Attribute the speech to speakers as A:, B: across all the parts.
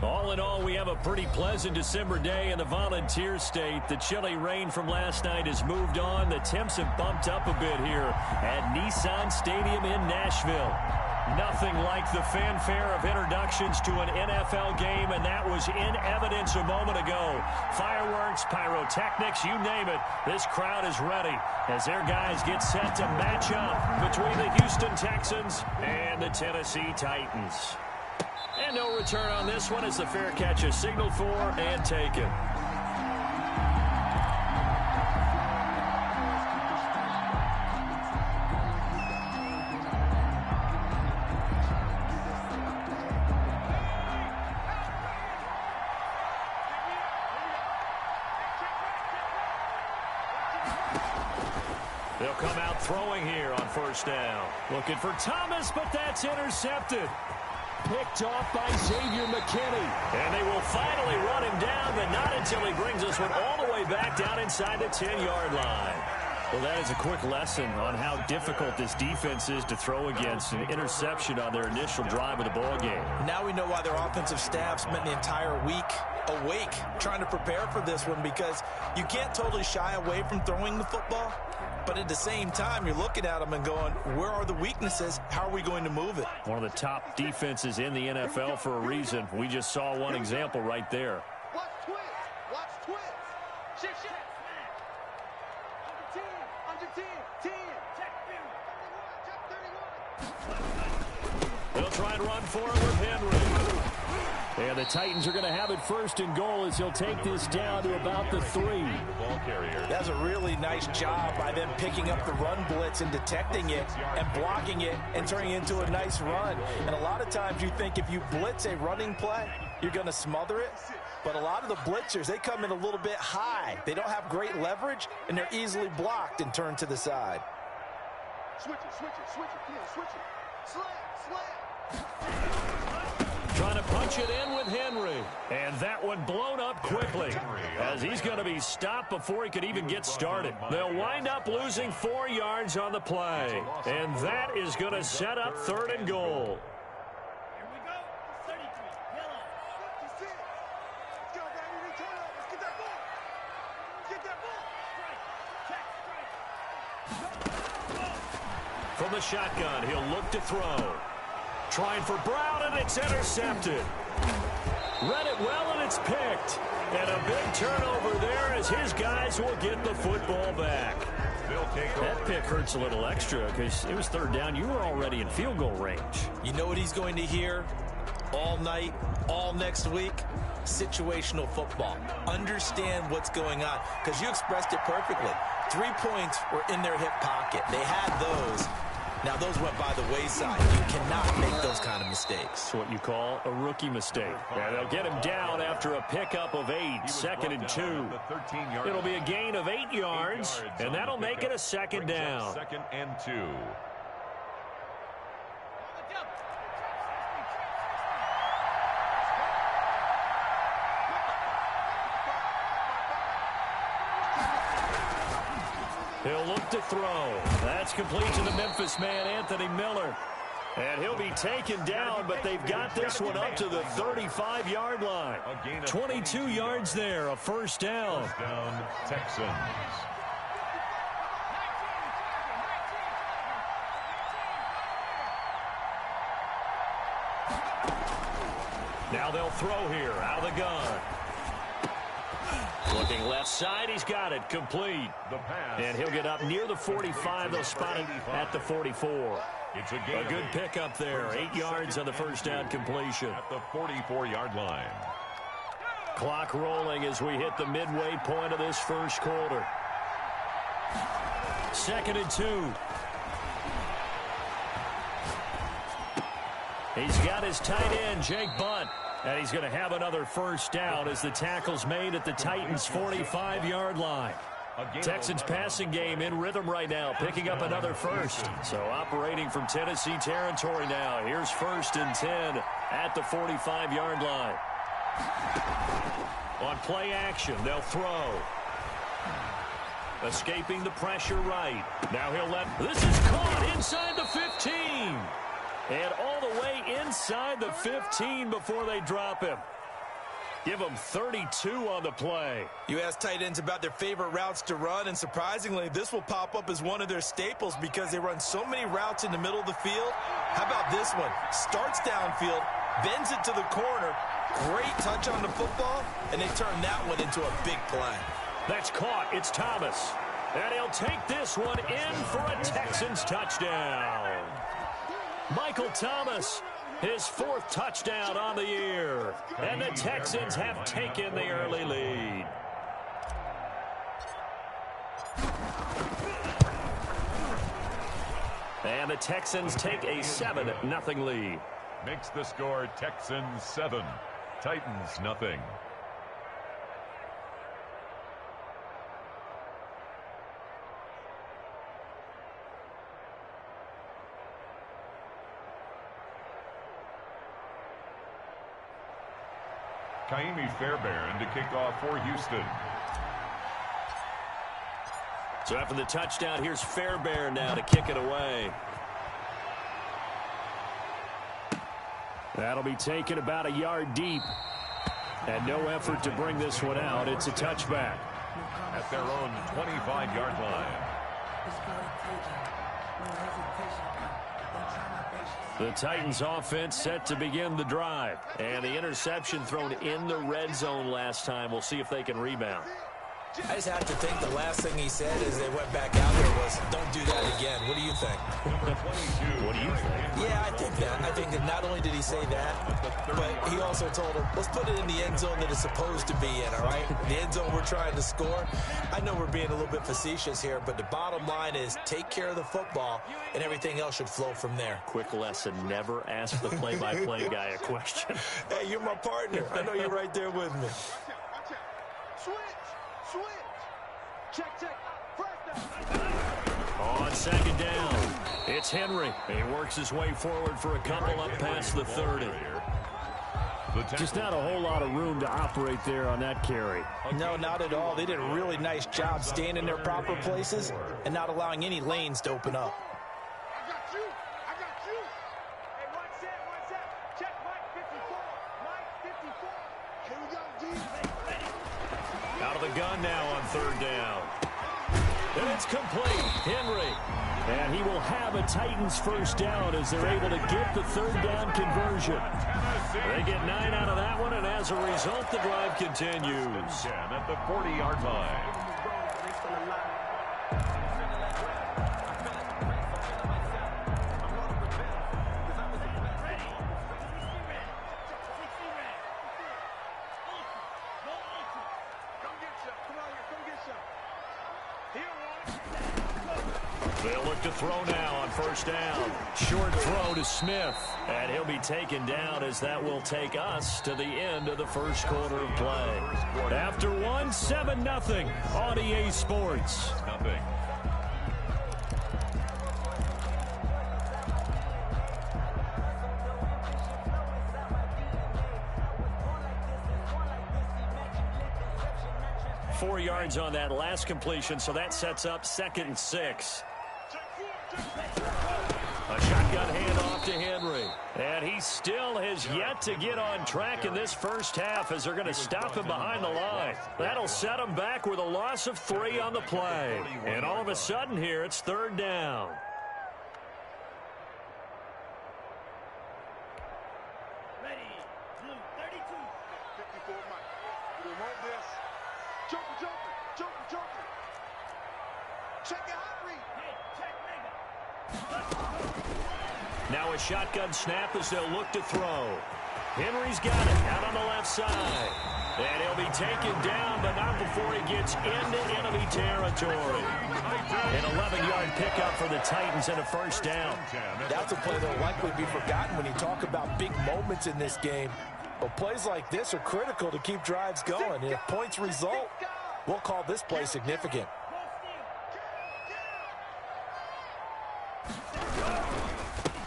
A: All in all, we have a pretty pleasant December day in the Volunteer State. The chilly rain from last night has moved on. The temps have bumped up a bit here at Nissan Stadium in Nashville. Nothing like the fanfare of introductions to an NFL game, and that was in evidence a moment ago. Fireworks, pyrotechnics, you name it. This crowd is ready as their guys get set to match up between the Houston Texans and the Tennessee Titans. And no return on this one as the fair catch is signaled for and taken. They'll come out throwing here on first down. Looking for Thomas, but that's intercepted. Picked off by Xavier McKinney. And they will finally run him down, but not until he brings this one all the way back down inside the 10-yard line. Well, that is a quick lesson on how difficult this defense is to throw against. An interception on their initial drive of the ball game.
B: Now we know why their offensive staff spent the entire week awake trying to prepare for this one, because you can't totally shy away from throwing the football. But at the same time, you're looking at them and going, where are the weaknesses? How are we going to move it?
A: One of the top defenses in the NFL for a reason. We just saw one example right there.
C: Watch twist. Watch twist. Shift, shift. Under 10. 10. Check 31.
A: They'll try and run for it with Henry. And the Titans are going to have it first and goal as he'll take this down to about the 3.
B: That's a really nice job by them picking up the run blitz and detecting it and blocking it and turning it into a nice run. And a lot of times you think if you blitz a running play, you're going to smother it. But a lot of the blitzers, they come in a little bit high. They don't have great leverage, and they're easily blocked and turned to the side.
C: Switch it, switch it, switch it, Ken, switch it. Slam, slam.
A: Trying to punch it in with Henry. And that one blown up quickly as he's going to be stopped before he could even get started. They'll wind up losing 4 yards on the play. And that is going to set up 3rd and goal.
C: Here we go. 33. Yellow. That's it. Let's go, Daddy. Return up. Let's get that ball. Get that ball. Strike. Check. Strike.
A: From the shotgun, he'll look to throw. Trying for Brown, and it's intercepted. Read it well, and it's picked. And a big turnover there as his guys will get the football back. That pick hurts a little extra because it was 3rd down. You were already in field goal range.
B: You know what he's going to hear all night, all next week? Situational football. Understand what's going on, because you expressed it perfectly. 3 points were in their hip pocket. They had those. Now, those went by the wayside. You cannot make those kind of mistakes.
A: It's what you call a rookie mistake. And they'll get him down after a pickup of 8, 2nd and 2. It'll be a gain of 8 yards, and that'll make it a 2nd down.
D: 2nd and 2.
A: He'll look to throw. That's complete to the Memphis man, Anthony Miller. And he'll be taken down, but they've got this one up to the 35-yard line. 22 yards there, a 1st down.
D: Down, Texans.
A: Now they'll throw here, out of the gun. Looking left side, he's got it, complete. And he'll get up near the 45. They'll spot it at the 44.
D: It's a
A: good pickup there, 8 yards on the 1st down completion.
D: At the 44-yard line.
A: Clock rolling as we hit the midway point of this 1st quarter. 2nd and 2. He's got his tight end, Jake Butt. And he's going to have another 1st down as the tackle's made at the Titans' 45-yard line. Texans passing game in rhythm right now, picking up another 1st. So operating from Tennessee territory now. Here's 1st and 10 at the 45-yard line. On play action, they'll throw. Escaping the pressure right. Now he'll let... This is caught inside the 15. And all the way inside the 15 before they drop him. Give them 32 on the play.
B: You ask tight ends about their favorite routes to run, and surprisingly, this will pop up as one of their staples because they run so many routes in the middle of the field. How about this one? Starts downfield, bends it to the corner, great touch on the football, and they turn that one into a big play.
A: That's caught. It's Thomas. And he'll take this one in for a Texans touchdown. Michael Thomas, his 4th touchdown on the year. And the Texans have taken the early lead. And the Texans take a 7-0 lead.
D: Makes the score Texans 7, Titans nothing. Kaimi Fairbairn to kick off for Houston.
A: So after the touchdown, here's Fairbairn now to kick it away. That'll be taken about a yard deep. And no effort to bring this one out. It's a touchback.
D: At their own 25-yard line.
A: The Titans offense set to begin the drive. And the interception thrown in the red zone last time. We'll see if they can rebound.
B: I just have to think the last thing he said as they went back out there was, don't do that again. What do you think?
A: What do you think?
B: Yeah, I think that. I think that not only did he say that, but he also told him, let's put it in the end zone that it's supposed to be in, all right? The end zone we're trying to score. I know we're being a little bit facetious here, but the bottom line is take care of the football, and everything else should flow from there.
A: Quick lesson, never ask the play-by-play guy a question.
B: Hey, you're my partner. I know you're right there with me.
C: Switch. Check. First down.
A: On 2nd down, it's Henry. He works his way forward for a couple up past the 30. Just not a whole lot of room to operate there on that carry.
B: No, not at all. They did a really nice job staying in their proper places and not allowing any lanes to open up.
C: I got you. Hey, one set. Check Mike 54. Here we go, D.
A: Out of the gun now on 3rd down. And it's complete. Henry. And he will have a Titans first down as they're able to get the 3rd down conversion. They get 9 out of that one, and as a result, the drive continues.
D: At the 40-yard line.
A: They'll look to throw now on 1st down. Short throw to Smith. And he'll be taken down as that will take us to the end of the 1st quarter of play. After 7-0 on EA Sports.
D: Nothing.
A: Four yards on that last completion, so that sets up 2nd and 6. A shotgun handoff to Henry. And he still has yet to get on track in this first half as they're going to stop him behind the line. That'll set him back with a loss of 3 on the play. And all of a sudden here, it's 3rd down.
C: Ready, blue 32. 54 Mike. We want this. Joker. Check it out, Reed. Hey, check mega.
A: Now a shotgun snap as they'll look to throw. Henry's got it out on the left side. And he'll be taken down, but not before he gets into enemy territory. An 11-yard pickup for the Titans and a first down.
B: That's a play that will likely be forgotten when you talk about big moments in this game. But plays like this are critical to keep drives going. And if points result, we'll call this play significant.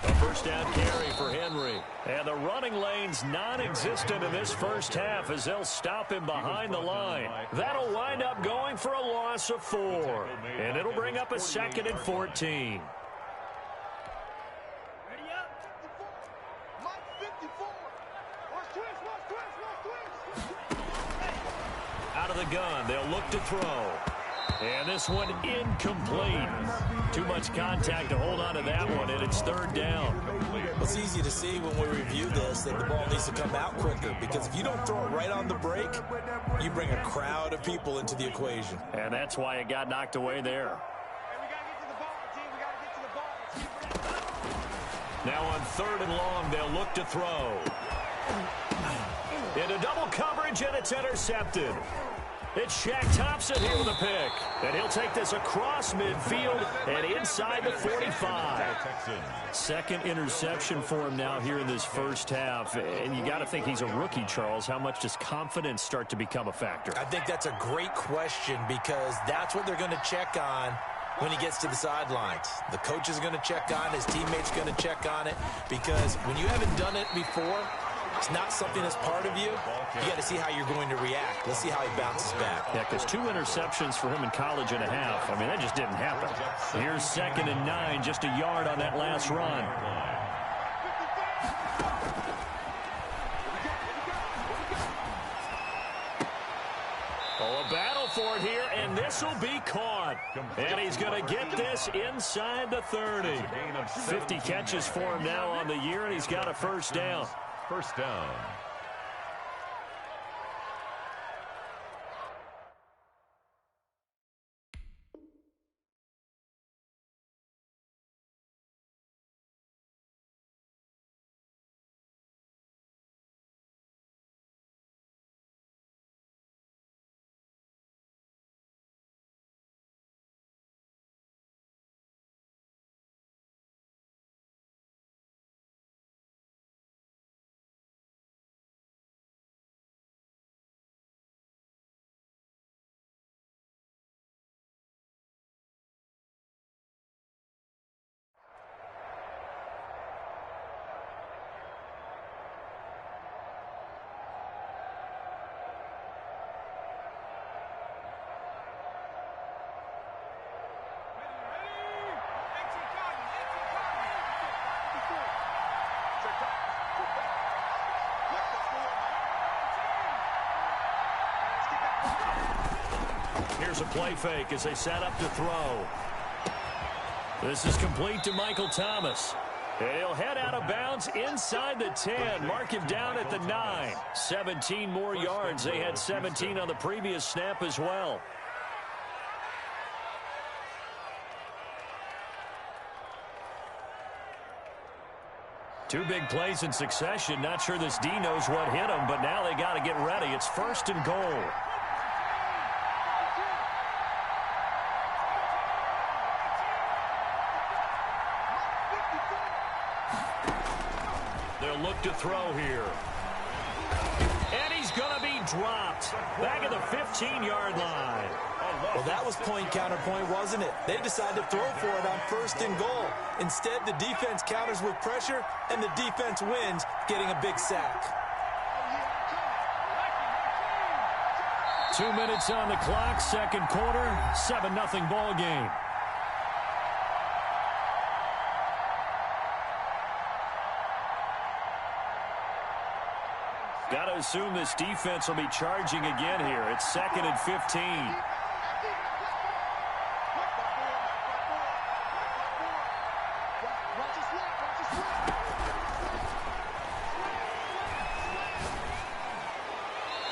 A: A first down carry for Henry. And the running lane's non-existent in this first half as they'll stop him behind the line. That'll wind up going for a loss of 4. And it'll bring up a 2nd and 14.
C: Ready up. Mike 54. Watch twist.
A: Out of the gun, they'll look to throw. And this one incomplete. Too much contact to hold on to that one, and it's third down.
B: It's easy to see when we review this that the ball needs to come out quicker, because if you don't throw it right on the break, you bring a crowd of people into the equation.
A: And that's why it got knocked away there. Now on third and long, they'll look to throw. Into double coverage, and it's intercepted. It's Shaq Thompson here with a pick. And he'll take this across midfield and inside the 45. Second interception for him now here in this first half. And you got to think he's a rookie, Charles. How much does confidence start to become a factor?
B: I think that's a great question, because that's what they're going to check on when he gets to the sidelines. The coach is going to check on it. His teammates are going to check on it, because when you haven't done it before, it's not something that's part of you. You got to see how you're going to react. Let's see how he bounces back.
A: Yeah, because 2 interceptions for him in college and a half. I mean, that just didn't happen. Here's 2nd and 9, just a yard on that last run. Oh, a battle for it here, and this will be caught. And he's going to get this inside the 30. 50 catches for him now on the year, and he's got a first down.
D: First down.
A: Here's a play fake as they set up to throw. This is complete to Michael Thomas. And he'll head out of bounds inside the 10. Mark him down at the 9. 17 more yards. They had 17 on the previous snap as well. Two big plays in succession. Not sure this D knows what hit him, but now they got to get ready. It's 1st and goal. They'll look to throw here. And he's going to be dropped. Back at the 15-yard line.
B: Well, that was point counterpoint, wasn't it? They decided to throw for it on 1st and goal. Instead, the defense counters with pressure, and the defense wins, getting a big sack.
A: 2 minutes on the clock, second quarter, 7-0 ball game. Got to assume this defense will be charging again here. It's 2nd and 15.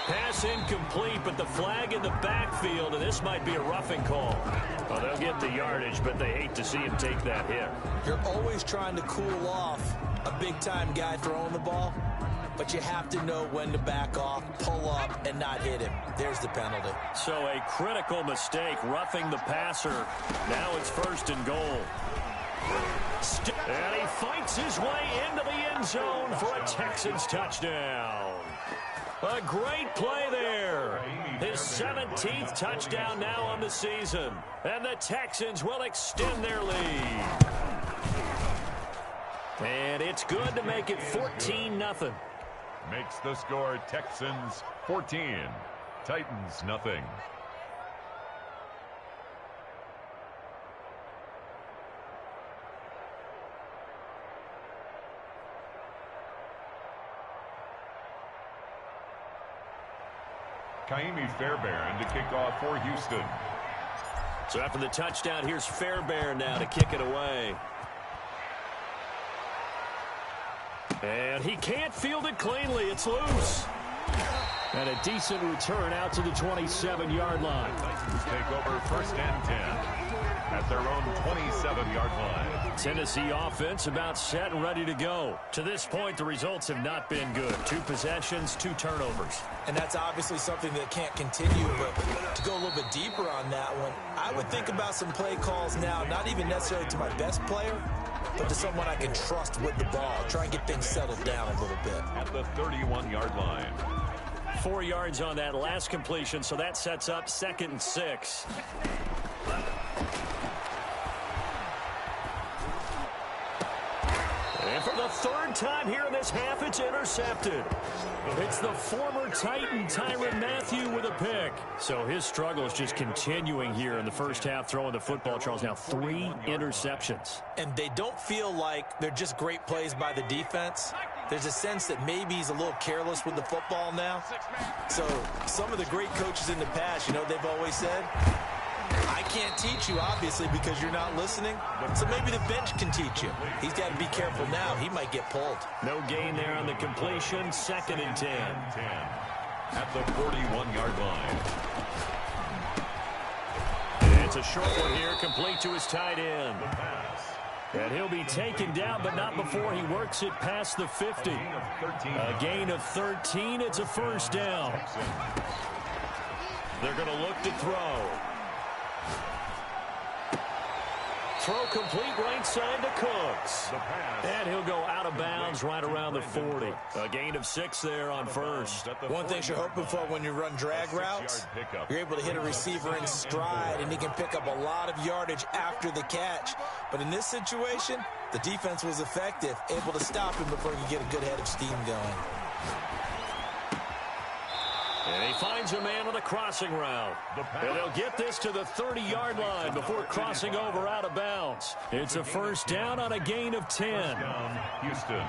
A: Pass incomplete, but the flag in the backfield, and this might be a roughing call. Well, they'll get the yardage, but they hate to see him take that hit.
B: You're always trying to cool off a big-time guy throwing the ball, but you have to know when to back off, pull up, and not hit him. There's the penalty.
A: So a critical mistake, roughing the passer. Now it's 1st and goal. And he fights his way into the end zone for a Texans touchdown. A great play there. His 17th touchdown now on the season. And the Texans will extend their lead. And it's good to make it 14-0.
D: Makes the score Texans 14, Titans nothing. Kaimi Fairbairn to kick off for Houston.
A: So after the touchdown, here's Fairbairn now to kick it away. And he can't field it cleanly. It's loose. And a decent return out to the 27-yard line.
D: Titans take over 1st and 10 at their own 27-yard line.
A: Tennessee offense about set and ready to go. To this point, the results have not been good. 2 possessions, 2 turnovers.
B: And that's obviously something that can't continue, but to go a little bit deeper on that one, I would think about some play calls now, not even necessarily to my best player, but to someone I can trust with the ball. Try and get things settled down a little bit.
D: At the 31-yard line.
A: 4 yards on that last completion, so that sets up 2nd and 6. And for the 3rd time here in this half, it's intercepted. It's the former Titan Tyrann Mathieu with a pick. So his struggle is just continuing here in the first half, throwing the football. Charles, now 3 interceptions.
B: And they don't feel like they're just great plays by the defense. There's a sense that maybe he's a little careless with the football now. So some of the great coaches in the past, you know, they've always said, I can't teach you, obviously, because you're not listening. So maybe the bench can teach you. He's got to be careful now. He might get pulled.
A: No gain there on the completion. 2nd and 10.
D: At the 41-yard line.
A: It's a short one here, complete to his tight end. And he'll be taken down, but not before he works it past the 50. A gain of 13. It's a 1st down. They're going to look to throw. Throw complete right side to Cooks. And he'll go out of bounds right around the 40. A gain of 6 there on 1st.
B: One thing you're hoping for when you run drag routes, you're able to hit a receiver in stride, and he can pick up a lot of yardage after the catch. But in this situation, the defense was effective, able to stop him before he could get a good head of steam going.
A: And he finds a man on the crossing route. And they'll get this to the 30-yard line before crossing over out of bounds. It's a 1st down on a gain of 10.
D: Houston.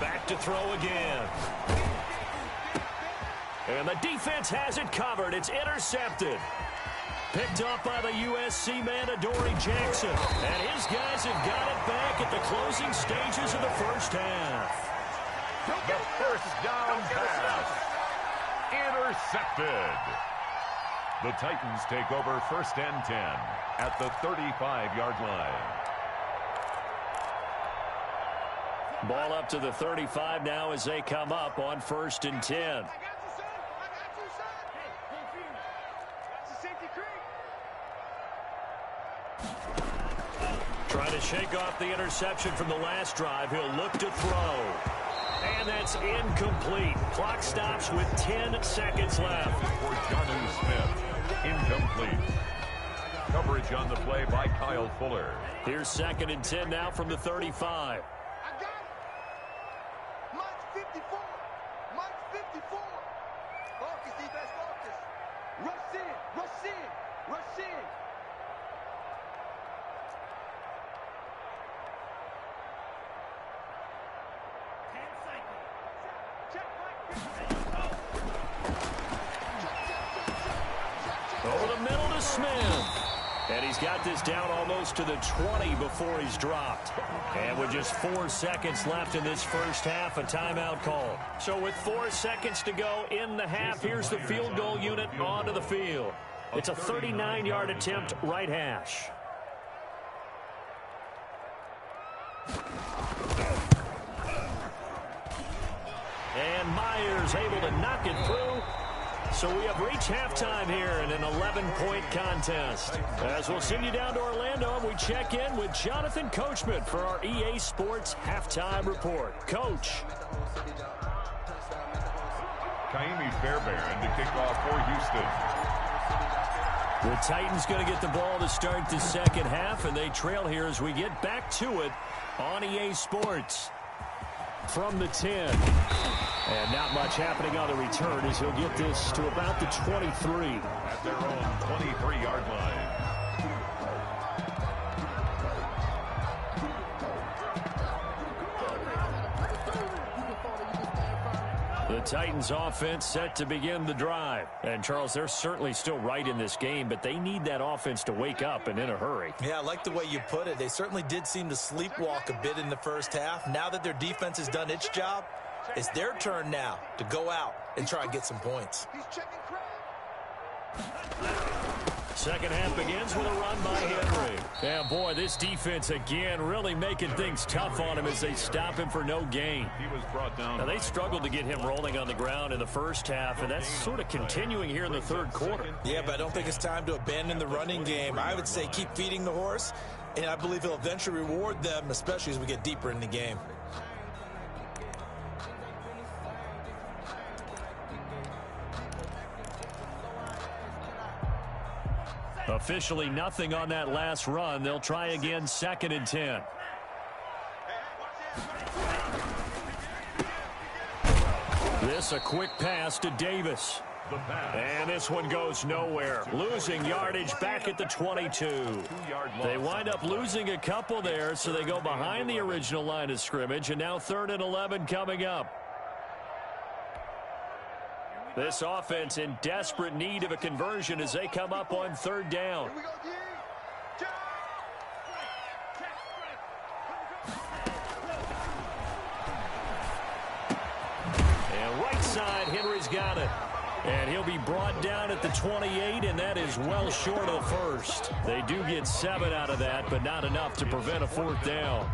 A: Back to throw again. And the defense has it covered. It's intercepted. Picked up by the USC man, Adoree Jackson. And his guys have got it back at the closing stages of the first half.
D: The 1st down pass. Intercepted. The Titans take over 1st and 10 at the 35-yard line.
A: Ball up to the 35 now as they come up on 1st and 10. Trying to shake off the interception from the last drive. He'll look to throw. And that's incomplete. Clock stops with 10 seconds left.
D: For Jonnu Smith. Incomplete. Coverage on the play by Kyle Fuller.
A: Here's 2nd and 10 now from the 35.
C: Mike's 54. Mike's 54. Focus, defense, focus. Rush in, rush in, rush in.
A: Over the middle to Smith. And he's got this down almost to the 20 before he's dropped. And with just 4 seconds left in this first half, a timeout call. So with 4 seconds to go in the half, here's the field goal unit onto the field. It's a 39-yard attempt, right hash. And Myers able to knock it through. So we have reached halftime here in an 11-point contest. As we'll send you down to Orlando, we check in with Jonathan Coachman for our EA Sports Halftime Report. Coach.
D: Kaimi Fairbairn to kick off for Houston.
A: The Titans going to get the ball to start the second half, and they trail here as we get back to it on EA Sports. From the 10. And not much happening on the return as he'll get this to about the 23.
D: At their own 23-yard line.
A: Titans offense set to begin the drive. And, Charles, they're certainly still right in this game, but they need that offense to wake up and in a hurry.
B: Yeah, I like the way you put it. They certainly did seem to sleepwalk a bit in the first half. Now that their defense has done its job, it's their turn now to go out and try and get some points.
A: Second half begins with a run by Henry. Yeah, boy, this defense again really making things tough on him as they stop him for no gain.
D: He was brought down.
A: Now, they struggled to get him rolling on the ground in the first half, and that's sort of continuing here in the third quarter.
B: Yeah, but I don't think it's time to abandon the running game. I would say keep feeding the horse, and I believe he'll eventually reward them, especially as we get deeper in the game.
A: Officially nothing on that last run. They'll try again, 2nd and 10. This a quick pass to Davis. And this one goes nowhere. Losing yardage back at the 22. They wind up losing a couple there, so they go behind the original line of scrimmage, and now 3rd and 11 coming up. This offense in desperate need of a conversion as they come up on 3rd down. And right side, Henry's got it. And he'll be brought down at the 28, and that is well short of the first. They do get 7 out of that, but not enough to prevent a 4th down.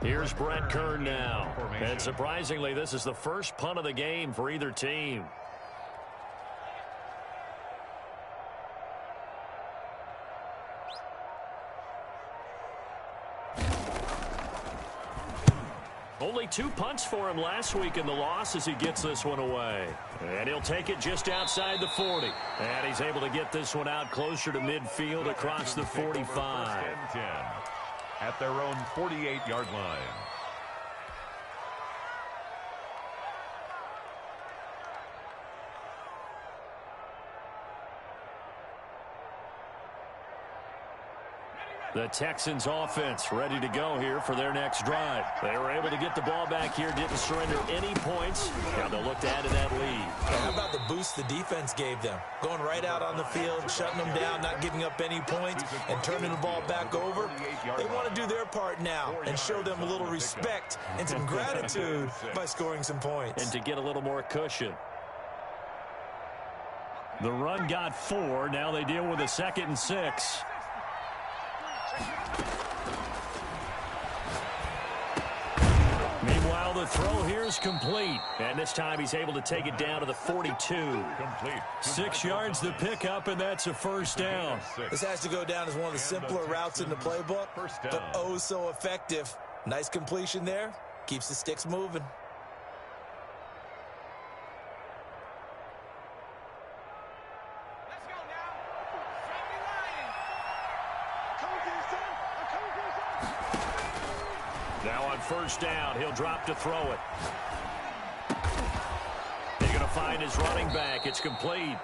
A: Here's Brett Kern now. And surprisingly, this is the first punt of the game for either team. Only 2 punts for him last week in the loss as he gets this one away. And he'll take it just outside the 40. And he's able to get this one out closer to midfield across the 45.
D: At their own 48-yard line.
A: The Texans offense ready to go here for their next drive. They were able to get the ball back here, didn't surrender any points. Now they'll look to add to that lead.
B: How about the boost the defense gave them? Going right out on the field, shutting them down, not giving up any points, and turning the ball back over. They want to do their part now and show them a little respect and some gratitude by scoring some points.
A: And to get a little more cushion. The run got 4. Now they deal with a 2nd and 6. Meanwhile, the throw here is complete. And this time he's able to take it down to the 42.
D: Complete.
A: 6 yards the pickup, and that's a 1st down.
B: This has to go down as one of the simpler routes in the playbook, but oh so effective. Nice completion there. Keeps the sticks moving.
A: Now on 1st down, he'll drop to throw it. He's going to find his running back. It's complete.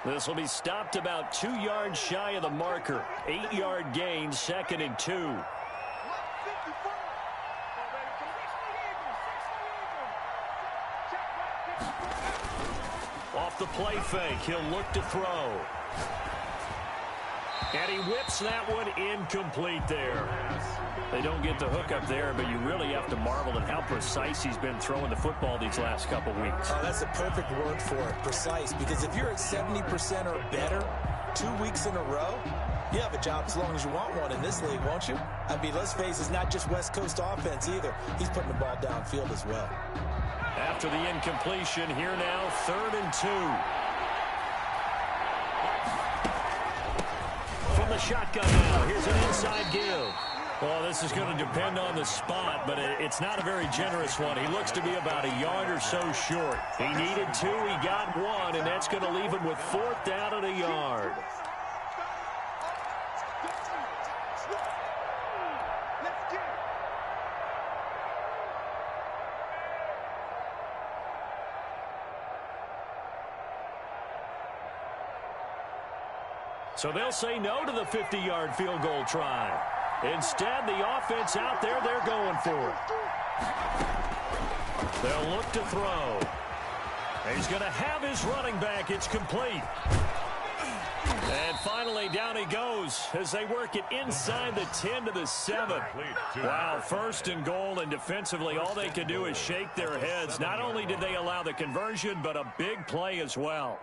A: This will be stopped about 2 yards shy of the marker. 8-yard gain, 2nd and 2. Off the play fake, he'll look to throw. And he whips that one incomplete there. They don't get the hook up there, but you really have to marvel at how precise he's been throwing the football these last couple weeks.
B: Oh, that's a perfect word for it, precise, because if you're at 70% or better 2 weeks in a row, you have a job as long as you want one in this league, won't you? I mean, let's face it, it's not just West Coast offense either. He's putting the ball downfield as well.
A: After the incompletion, here now, 3rd and 2. From the shotgun now, here's an inside give. Well, this is going to depend on the spot, but it's not a very generous one. He looks to be about a yard or so short. He needed 2, he got 1, and that's going to leave him with 4th down at a yard. So they'll say no to the 50-yard field goal try. Instead, the offense out there, they're going for it. They'll look to throw. He's going to have his running back. It's complete. And finally, down he goes as they work it inside the 10 to the 7. Wow, first and goal, and defensively, all they can do is shake their heads. Not only did they allow the conversion, but a big play as well.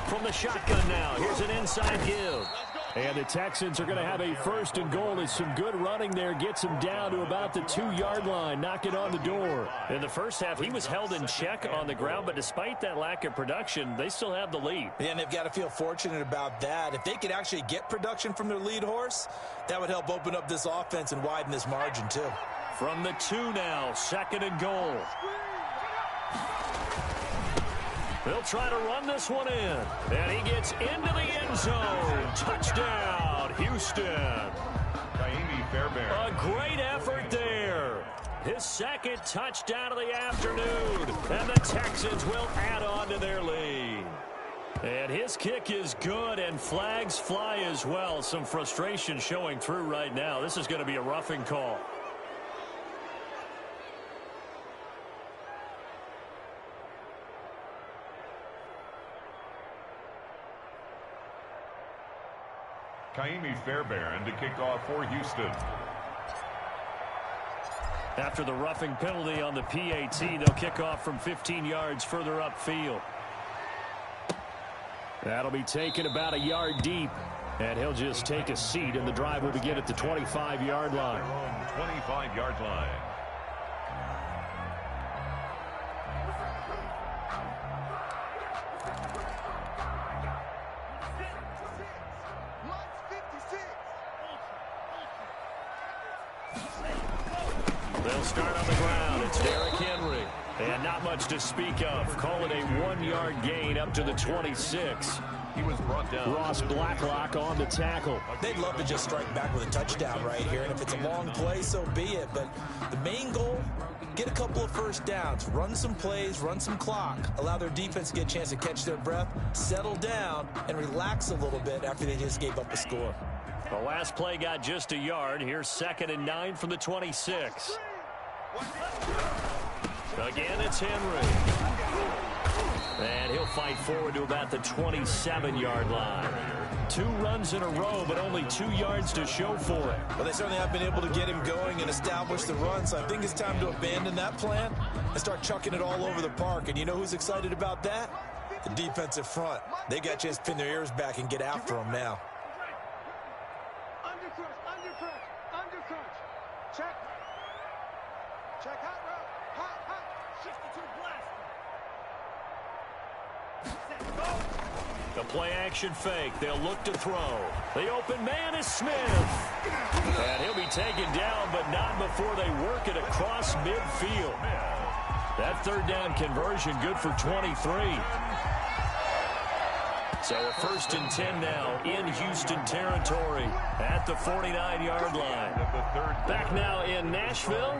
A: From the shotgun now, here's an inside give. And the Texans are going to have a first and goal as some good running there gets him down to about the 2-yard line, knocking on the door. In the first half, he was held in check on the ground, but despite that lack of production, they still have the lead.
B: Yeah, and they've got to feel fortunate about that. If they could actually get production from their lead horse, that would help open up this offense and widen this margin too.
A: From the 2 now, second and goal. They'll try to run this one in. And he gets into the end zone. Touchdown, Houston.
D: Ka'imi Fairbairn.
A: A great effort there. His second touchdown of the afternoon. And the Texans will add on to their lead. And his kick is good, and flags fly as well. Some frustration showing through right now. This is going to be a roughing call.
D: Ka'imi Fairbairn to kick off for Houston.
A: After the roughing penalty on the PAT, they'll kick off from 15 yards further upfield. That'll be taken about a yard deep, and he'll just take a seat, and the drive will begin at the 25-yard line.
D: 25-yard line.
A: They'll start on the ground. It's Derrick Henry. And not much to speak of. Call it a 1-yard gain up to the 26.
D: He was brought down.
A: Ross Blacklock on the tackle.
B: They'd love to just strike back with a touchdown right here, and if it's a long play, so be it. But the main goal, get a couple of first downs, run some plays, run some clock, allow their defense to get a chance to catch their breath, settle down, and relax a little bit after they just gave up a score.
A: The last play got just a yard. Here's 2nd and 9 from the 26. Again, it's Henry. And he'll fight forward to about the 27-yard line. 2 runs in a row, but only 2 yards to show for it.
B: Well, they certainly have been able to get him going and establish the run, so I think it's time to abandon that plan and start chucking it all over the park. And you know who's excited about that? The defensive front. They got a chance to pin their ears back and get after him now.
C: Check. Check hot route. Hot. 62 blast.
A: The play action fake. They'll look to throw. The open man is Smith. And he'll be taken down, but not before they work it across midfield. That 3rd down conversion good for 23. So a 1st and 10 now in Houston territory at the 49-yard line. Back now in Nashville.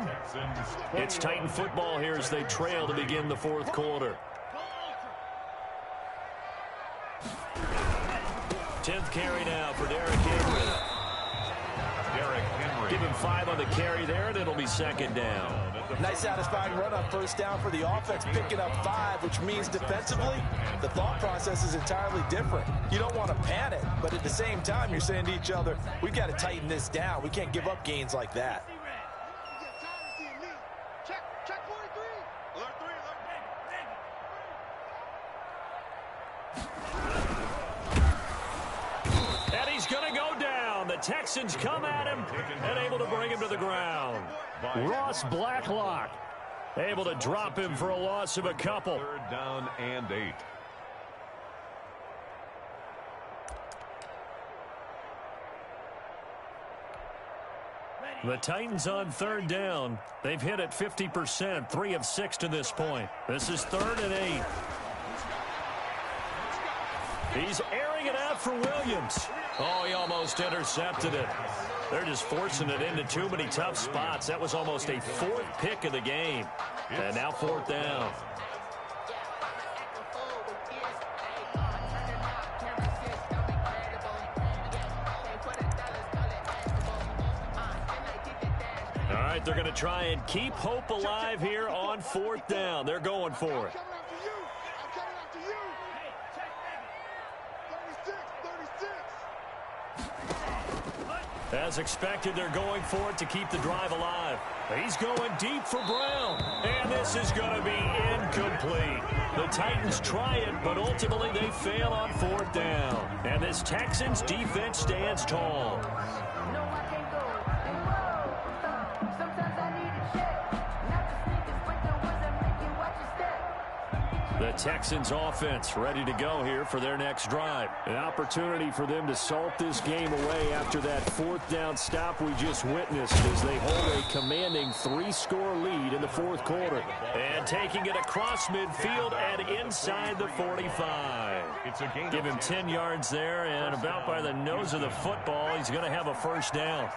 A: It's Titan football here as they trail to begin the 4th quarter. 10th carry now for Derrick Henry. Give him 5 on the carry there, and it'll be 2nd down.
B: Nice satisfying run on 1st down for the offense, picking up 5, which means defensively, the thought process is entirely different. You don't want to panic, but at the same time, you're saying to each other, we've got to tighten this down. We can't give up gains like that.
C: Check 43. Alert 3.
A: And he's going to go down. The Texans come at him and able to bring him to the ground. Ross Blacklock able to drop him for a loss of a couple.
D: 3rd down and 8.
A: The Titans on 3rd down. They've hit it 50%, 3 of 6 to this point. This is 3rd and 8. He's airing throwing it out for Williams. Oh, he almost intercepted it. They're just forcing it into too many tough spots. That was almost a fourth pick of the game. And now fourth down. All right, they're going to try and keep hope alive here on fourth down. They're going for it. As expected, they're going for it to keep the drive alive. He's going deep for Brown. And this is going to be incomplete. The Titans try it, but ultimately they fail on fourth down. And this Texans defense stands tall. The Texans offense ready to go here for their next drive. An opportunity for them to salt this game away after that fourth down stop we just witnessed as they hold a commanding 3-score lead in the fourth quarter. And taking it across midfield and inside the 45. Give him 10 yards there, and about by the nose of the football, he's going to have a first down.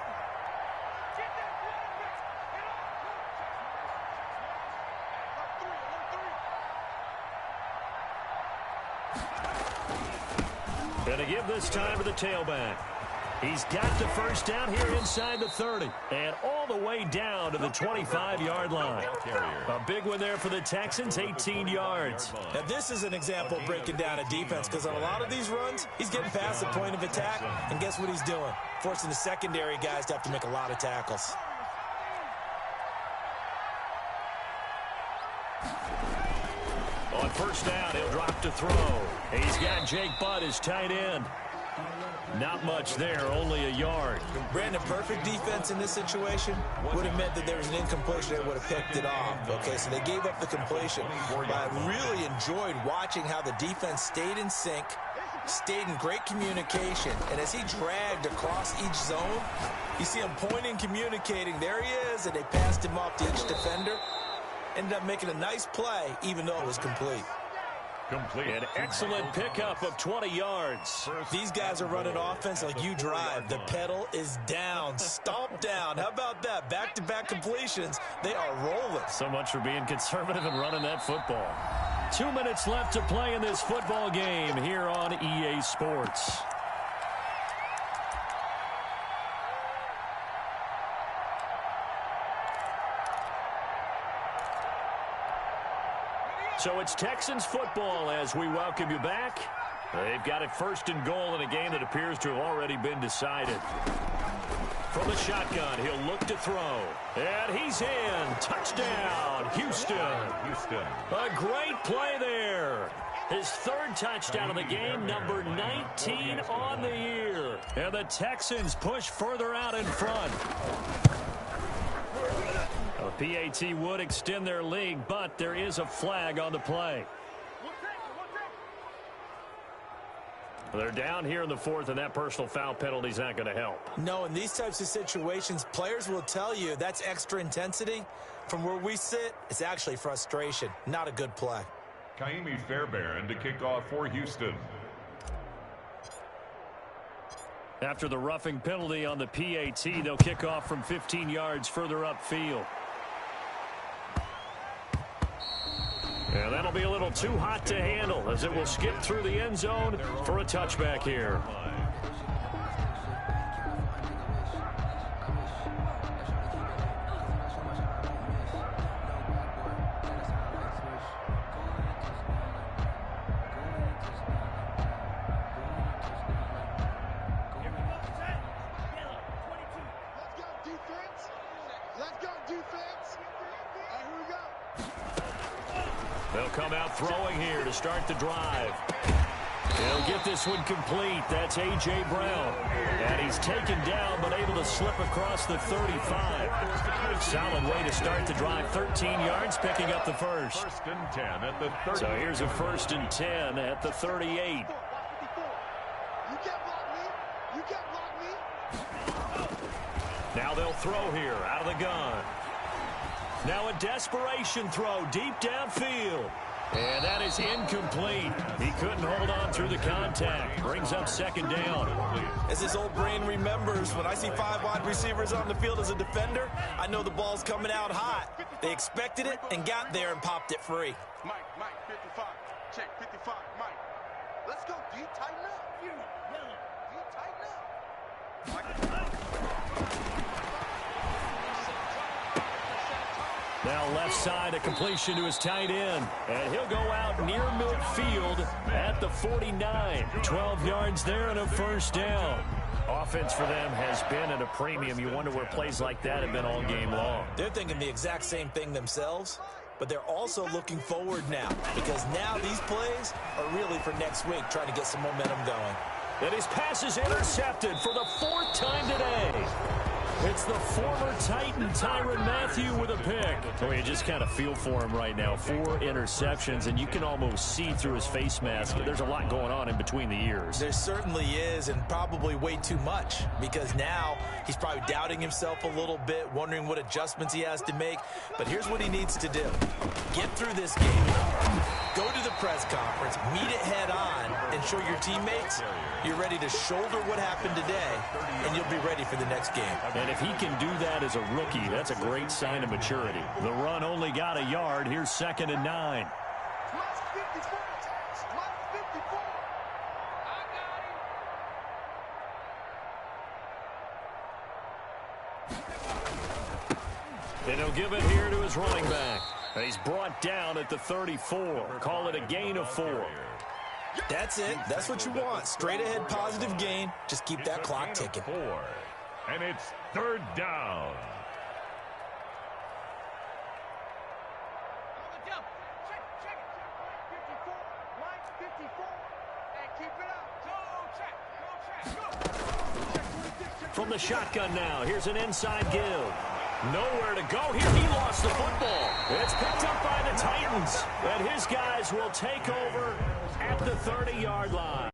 A: Going to give this time to the tailback. He's got the first down here inside the 30. And all the way down to the 25-yard line. A big one there for the Texans, 18 yards.
B: Now this is an example of breaking down a defense, because on a lot of these runs, he's getting past the point of attack. And guess what he's doing? Forcing the secondary guys to have to make a lot of tackles.
A: On first down, he'll drop to throw. He's got Jake Butt as tight end. Not much there, only a yard.
B: Brandon, perfect defense in this situation would have meant that there was an incompletion that would have picked it off. Okay, so they gave up the completion. But I really enjoyed watching how the defense stayed in sync, stayed in great communication, and as he dragged across each zone, you see him pointing, communicating. There he is, and they passed him off to each defender. Ended up making a nice play, even though it was complete.
A: An excellent pickup of 20 yards.
B: These guys are running offense like you drive. The pedal is down, stomp down. How about that? Back-to-back completions. They are rolling.
A: So much for being conservative and running that football. 2 minutes left to play in this football game here on EA Sports. So it's Texans football as we welcome you back. They've got it first and goal in a game that appears to have already been decided. From the shotgun, he'll look to throw. And he's in. Touchdown, Houston. A great play there. His third touchdown of the game, number 19 on the year. And the Texans push further out in front. The PAT would extend their lead, but there is a flag on the play. They're down here in the fourth, and that personal foul penalty is not going to help.
B: No, in these types of situations, players will tell you that's extra intensity. From where we sit, it's actually frustration. Not a good play.
D: Kaimi Fairbairn to kick off for Houston.
A: After the roughing penalty on the PAT, they'll kick off from 15 yards further upfield. And that'll be a little too hot to handle as it will skip through the end zone for a touchback here. They'll come out throwing here to start the drive. He'll get this one complete. That's A.J. Brown. And he's taken down but able to slip across the 35. Solid way to start the drive. 13 yards, picking up the first.
D: First and 10 at the 30.
A: So here's a first and 10 at the 38.
C: You can't block me. You can't block me.
A: Now they'll throw here out of the gun. Now a desperation throw deep downfield. And that is incomplete. He couldn't hold on through the contact. Brings up second down.
B: As his old brain remembers, when I see 5 wide receivers on the field as a defender, I know the ball's coming out hot. They expected it and got there and popped it free.
C: Mike, 55. Check, 55, Mike. Let's go, D. Tighten up. You, yellow. D, tighten up.
A: Now left side, a completion to his tight end. And he'll go out near midfield at the 49. 12 yards there and a first down. Offense for them has been at a premium. You wonder where plays like that have been all game long.
B: They're thinking the exact same thing themselves, but they're also looking forward now, because now these plays are really for next week, trying to get some momentum going.
A: And his pass is intercepted for the 4th time today. It's the former Titan Tyrann Mathieu with a pick. Oh, you just kind of feel for him right now. 4 interceptions, and you can almost see through his face mask. There's a lot going on in between the ears.
B: There certainly is, and probably way too much, because now he's probably doubting himself a little bit, wondering what adjustments he has to make. But here's what he needs to do. Get through this game. Go to the press conference, meet it head on, and show your teammates you're ready to shoulder what happened today, and you'll be ready for the next game.
A: And if he can do that as a rookie, that's a great sign of maturity. The run only got a yard. Here's 2nd and 9.
C: Plus 54. Plus 54. I got him.
A: And he'll give it here to his running back. And he's brought down at the 34. Call it a gain of 4.
B: That's it. That's what you want. Straight ahead positive gain. Just keep that clock ticking.
D: 4. And it's 3rd down.
C: Check it. 54. Mike, 54. And keep it up. Go, check.
A: From the shotgun now, here's an inside give. Nowhere to go here. He lost the football. It's picked up by the Titans. And his guys will take over at the 30-yard line.